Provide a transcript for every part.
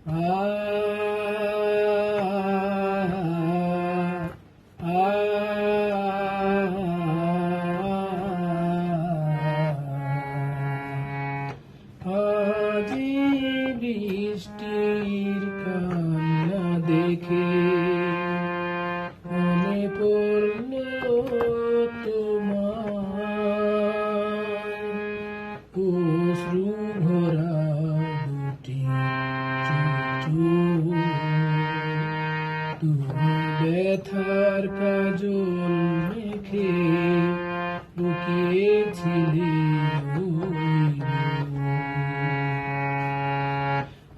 আজি বৃষ্টির কান্না দেখে মনে পড়ল তোমার অশ্রু ভরা দুটি চোখ। তুমি ব্যথার কাজল মেখে লুকিয়েছিলে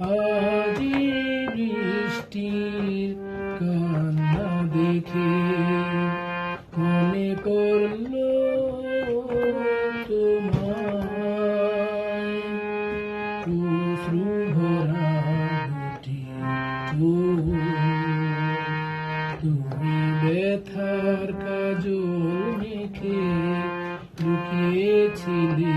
আজি বৃষ্টির কান্না দেখে মনে পড়ল তোমায় অশ্রু ভরা দুটি চোখ। তুমি ব্যথার কাজল মেখে লুকিয়েছিলে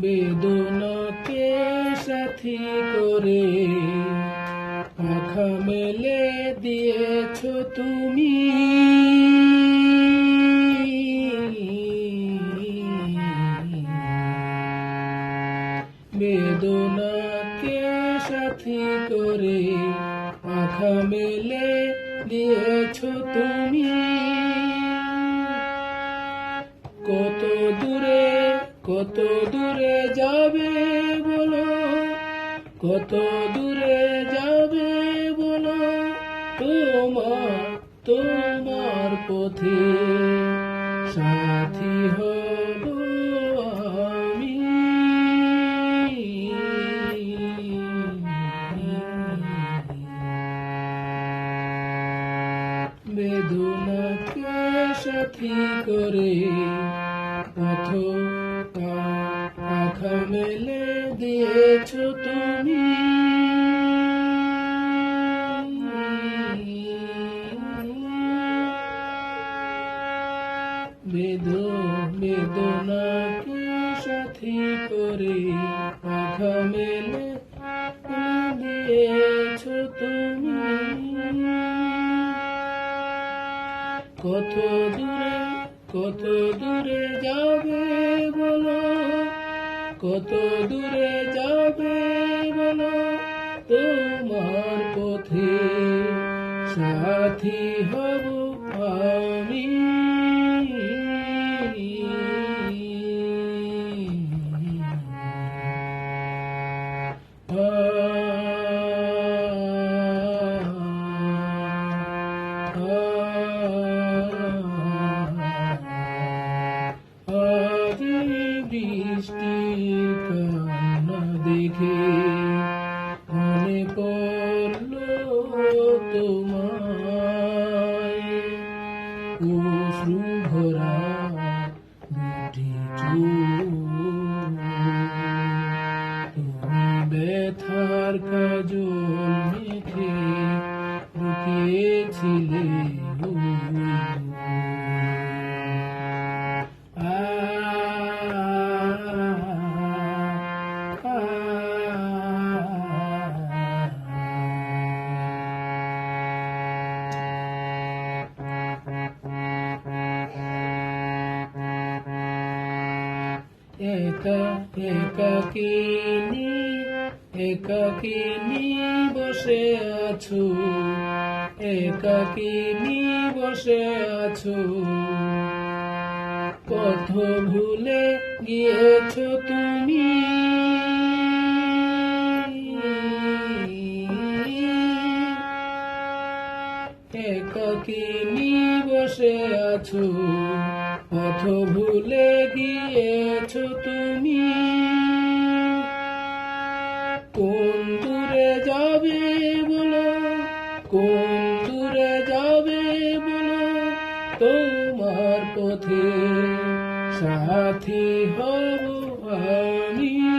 বেদনাকে সাথী করে পাখা মেলে দিয়েছ তুমি। বেদনাকে সাথী করে পাখা মেলে দিয়েছ তুমি। কত দূরে যাবে বলো, কত দূরে যাবে বলো, তোমার পথে সাথী হব আমি। বেদনাকে সাথী করে পাখা মেলে দিয়েছ তুমি। বেদনাকে সাথী করে পাখা মেলে দিয়েছ তুমি। কত দূরে যাবে বলো, কত দূরে যাবে বলো, তোমার পথে সাথী হব আমি। আজি বৃষ্টির কান্না দেখে মনে পড়ল তোমায় অশ্রু ভরা দুটি চোখ। তুমি ব্যথার কাজল মেখে লুকিয়েছিলে একাকিনী বসে আছো, একাকিনী বসে আছো, পথ ভুলে গিয়েছ তুমি। একাকিনী বসে আছো, পথ ভুলে গিয়েছ তুমি। কোন দূরে যাবে বলো, কোন দূরে যাবে বলো, তোমার পথে সাথী হব আমি।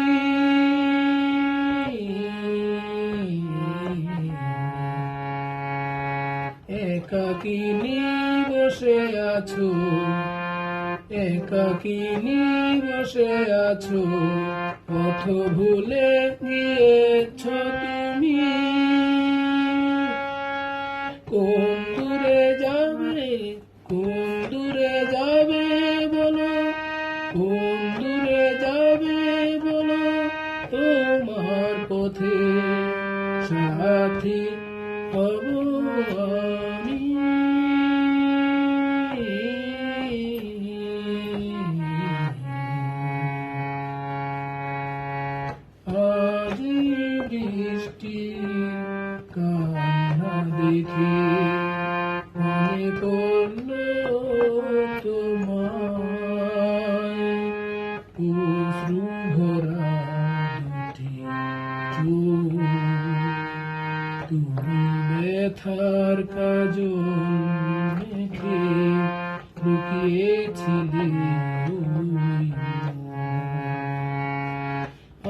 একাকিনী বসে আছো, একাকিনী বসে আছো, পথ ভুলে গিয়েছ তুমি। কোন দূরে যাবে, কোন দূরে যাবে বলো, কোন দূরে যাবে বলো, তোমার পথে সাথী হব আমি। আজ বৃষ্টি কান্না দেখে মনে পড়ল তোমায়, অশ্রু ভরা দুটি চোখ, তুমি ব্যথার কাজল মেখে লুকিয়েছিলে ওই মুখ।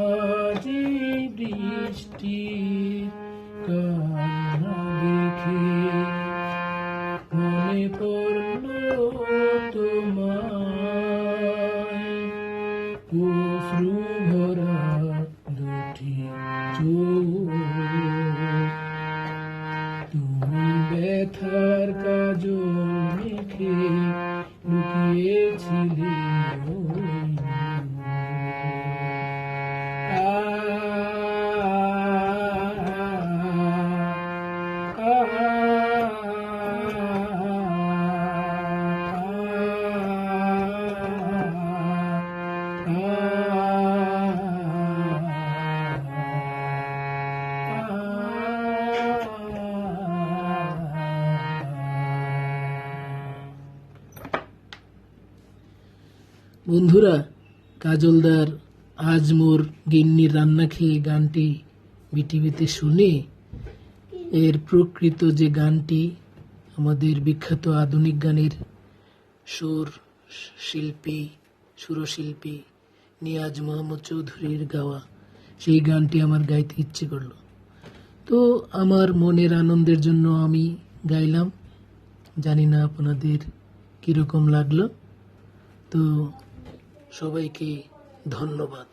আজ বৃষ্টি কান্না দেখে মনে পড়ল তোমায়, অশ্রু ভরা দুটি চোখ, তুমি ব্যথার কাজল মেখে লুকিয়েছিলে ওই মুখ। বন্ধুরা, কাজলদার আজ মোর গিন্নির রান্না খেয়ে গানটি বিটিভিতে শুনে এর প্রকৃত যে গানটি আমাদের বিখ্যাত আধুনিক গানের সুরশিল্পী নিয়াজ মোহাম্মদ চৌধুরীর গাওয়া সেই গানটি আমার গাইতে ইচ্ছে করলো। তো আমার মনের আনন্দের জন্য আমি গাইলাম, জানি না আপনাদের কীরকম লাগলো। তো সবাইকে ধন্যবাদ।